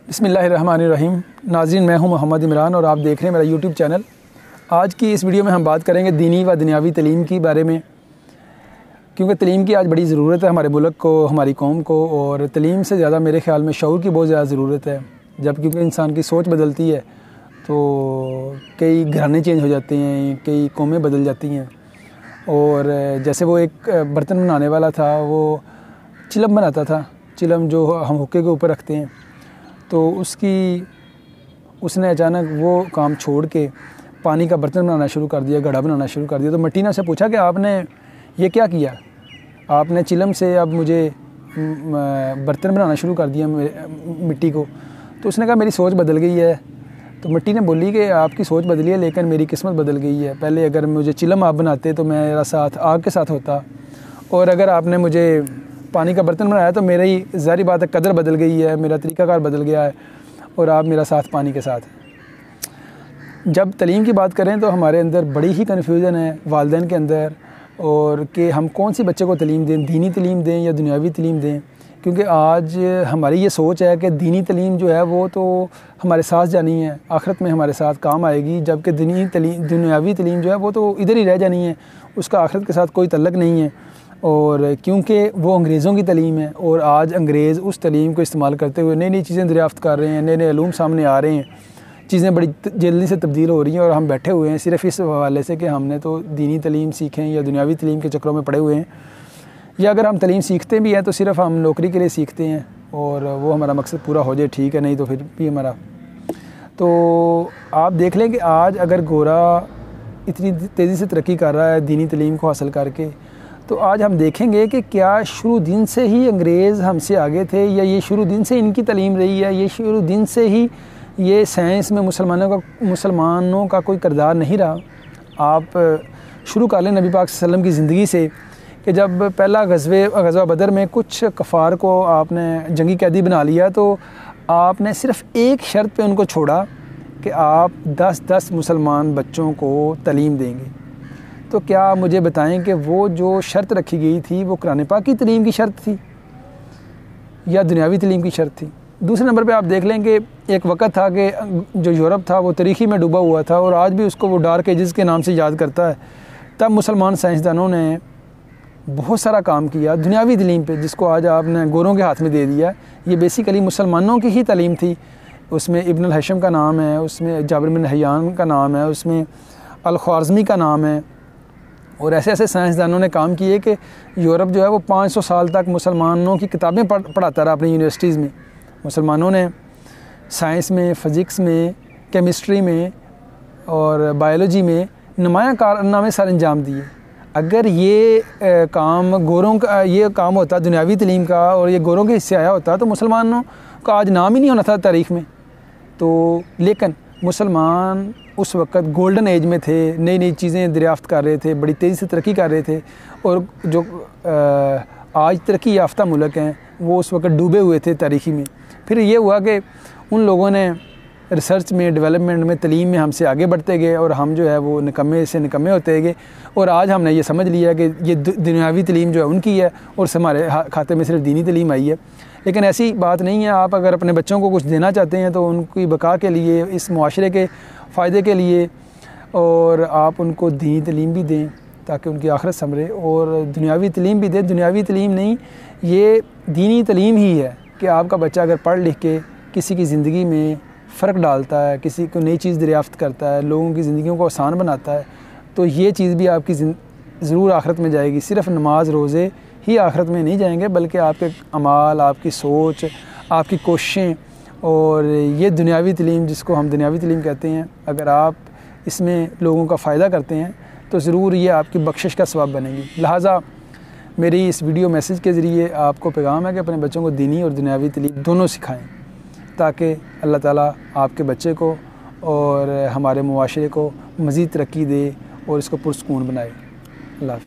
बिस्मिल्लाहिर्रहमानिर्रहीम। नाज़रीन, मैं हूं मोहम्मद इमरान और आप देख रहे हैं मेरा यूट्यूब चैनल। आज की इस वीडियो में हम बात करेंगे दीनी व दुनियावी तलीम की बारे में, क्योंकि तलीम की आज बड़ी ज़रूरत है हमारे मुल्क को, हमारी कौम को। और तलीम से ज़्यादा मेरे ख़्याल में शऊर की बहुत ज़्यादा ज़रूरत है। जब क्योंकि इंसान की सोच बदलती है तो कई घराने चेंज हो जाते हैं, कई कौमें बदल जाती हैं। और जैसे वो एक बर्तन बनाने वाला था, वो चिलम बनाता था, चिलम जो हम हुक्के के ऊपर रखते हैं, तो उसने अचानक वो काम छोड़ के पानी का बर्तन बनाना शुरू कर दिया, घड़ा बनाना शुरू कर दिया। तो मट्टी ने से पूछा कि आपने ये क्या किया, आपने चिलम से अब मुझे बर्तन बनाना शुरू कर दिया मिट्टी को। तो उसने कहा मेरी सोच बदल गई है। तो मिट्टी ने बोली कि आपकी सोच बदली है लेकिन मेरी किस्मत बदल गई है। पहले अगर मुझे चिलम आप बनाते तो मेरा साथ आग के साथ होता, और अगर आपने मुझे पानी का बर्तन बनाया तो मेरी ज़ाहिर बात है कदर बदल गई है, मेरा तरीक़ाकार बदल गया है और आप मेरा साथ पानी के साथ। जब तलीम की बात करें तो हमारे अंदर बड़ी ही कन्फ्यूज़न है वालिदैन के अंदर, और कि हम कौन सी बच्चे को तलीम दें, दीनी तलीम दें या दुनियावी तलीम दें। क्योंकि आज हमारी ये सोच है कि दीनी तलीम जो है वो तो हमारे साथ जानी है, आखिरत में हमारे साथ काम आएगी, जबकि दुनियावी तलीम जो है वो तो इधर ही रह जानी है, उसका आखिरत के साथ कोई तल्लक नहीं है। और क्योंकि वो अंग्रेज़ों की तलीम है और आज अंग्रेज़ उस तलीम को इस्तेमाल करते हुए नई नई चीज़ें दरियाफ़्त कर रहे हैं, नए नए इल्म सामने आ रहे हैं, चीज़ें बड़ी जल्दी से तब्दील हो रही हैं। और हम बैठे हुए हैं सिर्फ़ इस हवाले से कि हमने तो दीनी तलीम सीखें या दुनियावी तलीम के चक्रों में पड़े हुए हैं, या अगर हम तलीम सीखते भी हैं तो सिर्फ़ हम नौकरी के लिए सीखते हैं और वो हमारा मकसद पूरा हो जाए, ठीक है, नहीं तो फिर भी हमारा। तो आप देख लें कि आज अगर गोरा इतनी तेज़ी से तरक्की कर रहा है दीनी तलीम को हासिल करके, तो आज हम देखेंगे कि क्या शुरू दिन से ही अंग्रेज़ हमसे आगे थे, या ये शुरू दिन से इनकी तलीम रही है, ये शुरू दिन से ही ये साइंस में मुसलमानों का कोई किरदार नहीं रहा। आप शुरू कर लें नबी पाक सल्लल्लाहु अलैहि वसल्लम की ज़िंदगी से, कि जब पहला ग़ज़वा बदर में कुछ कफ़ार को आपने जंगी कैदी बना लिया, तो आपने सिर्फ़ एक शर्त पे उनको छोड़ा कि आप 10-10 मुसलमान बच्चों को तलीम देंगे। तो क्या मुझे बताएं कि वो जो शर्त रखी गई थी वो कुरान पाक की तलीम की शर्त थी या दुनियावी तलीम की शर्त थी? दूसरे नंबर पे आप देख लें कि एक वक़्त था कि जो यूरोप था वो तारीख़ी में डूबा हुआ था और आज भी उसको वो डार्क एजेस के नाम से याद करता है। तब मुसलमान साइंसदानों ने बहुत सारा काम किया दुनियावी तलीम पे, जिसको आज आपने गोरों के हाथ में दे दिया। ये बेसिकली मुसलमानों की ही तलीम थी। उसमें इब्न हशम का नाम है, उसमें जाबिर बिन हयान का नाम है, उसमें अल-ख्वारिज़मी का नाम है, और ऐसे ऐसे साइंसदानों ने काम किए कि यूरोप जो है वो 500 साल तक मुसलमानों की किताबें पढ़ाता रहा अपनी यूनिवर्सिटीज़ में। मुसलमानों ने साइंस में, फ़िज़िक्स में, केमिस्ट्री में और बायोलॉजी में नुमायाँ कारनामे सर अंजाम दिए। अगर ये काम गोरों का ये काम होता दुनियावी तलीम का और ये गोरों के हिस्से आया होता तो मुसलमानों का आज नाम ही नहीं होना था तारीख़ में। तो लेकिन मुसलमान उस वक़्त गोल्डन एज में थे, नई नई चीज़ें दरियाफ़्त कर रहे थे, बड़ी तेज़ी से तरक्की कर रहे थे। और जो आज तरक्की याफ्ता मुल्क हैं वो उस वक़्त डूबे हुए थे तारीख़ी में। फिर ये हुआ कि उन लोगों ने रिसर्च में, डेवलपमेंट में, तलीम में हमसे आगे बढ़ते गए और हम जो है वो निकम्मे से निकम्मे होते गए। और आज हमने ये समझ लिया कि ये दुनियावी तलीम जो है उनकी है और हमारे खाते में सिर्फ दीनी तलीम आई है। लेकिन ऐसी बात नहीं है। आप अगर अपने बच्चों को कुछ देना चाहते हैं तो उनकी बका के लिए, इस मुआशरे के फ़ायदे के लिए, और आप उनको दीनी तलीम भी दें ताकि उनकी आखिरत संभले, और दुनियावी तलीम भी दें। दुनियावी तलीम नहीं, ये दीनी तलीम ही है कि आपका बच्चा अगर पढ़ लिख के किसी की ज़िंदगी में फ़र्क डालता है, किसी को नई चीज़ दरियाफ़्त करता है, लोगों की ज़िंदगियों को आसान बनाता है, तो ये चीज़ भी आपकी ज़रूर आखिरत में जाएगी। सिर्फ़ नमाज रोज़े ही आखिरत में नहीं जाएंगे, बल्कि आपके अमाल, आपकी सोच, आपकी कोशिशें, और ये दुनियावी तलीम जिसको हम दुनियावी तलीम कहते हैं, अगर आप इसमें लोगों का फ़ायदा करते हैं तो ज़रूर ये आपकी बख्शिश का सबब बनेगी। लिहाजा मेरी इस वीडियो मैसेज के ज़रिए आपको पैगाम है कि अपने बच्चों को दीनी और दुनियावी तलीम दोनों सिखाएँ, ताकि अल्लाह ताला आपके बच्चे को और हमारे मुआशरे को मज़ीद तरक्की दे और इसको पुरसुकून बनाए। अल्लाह।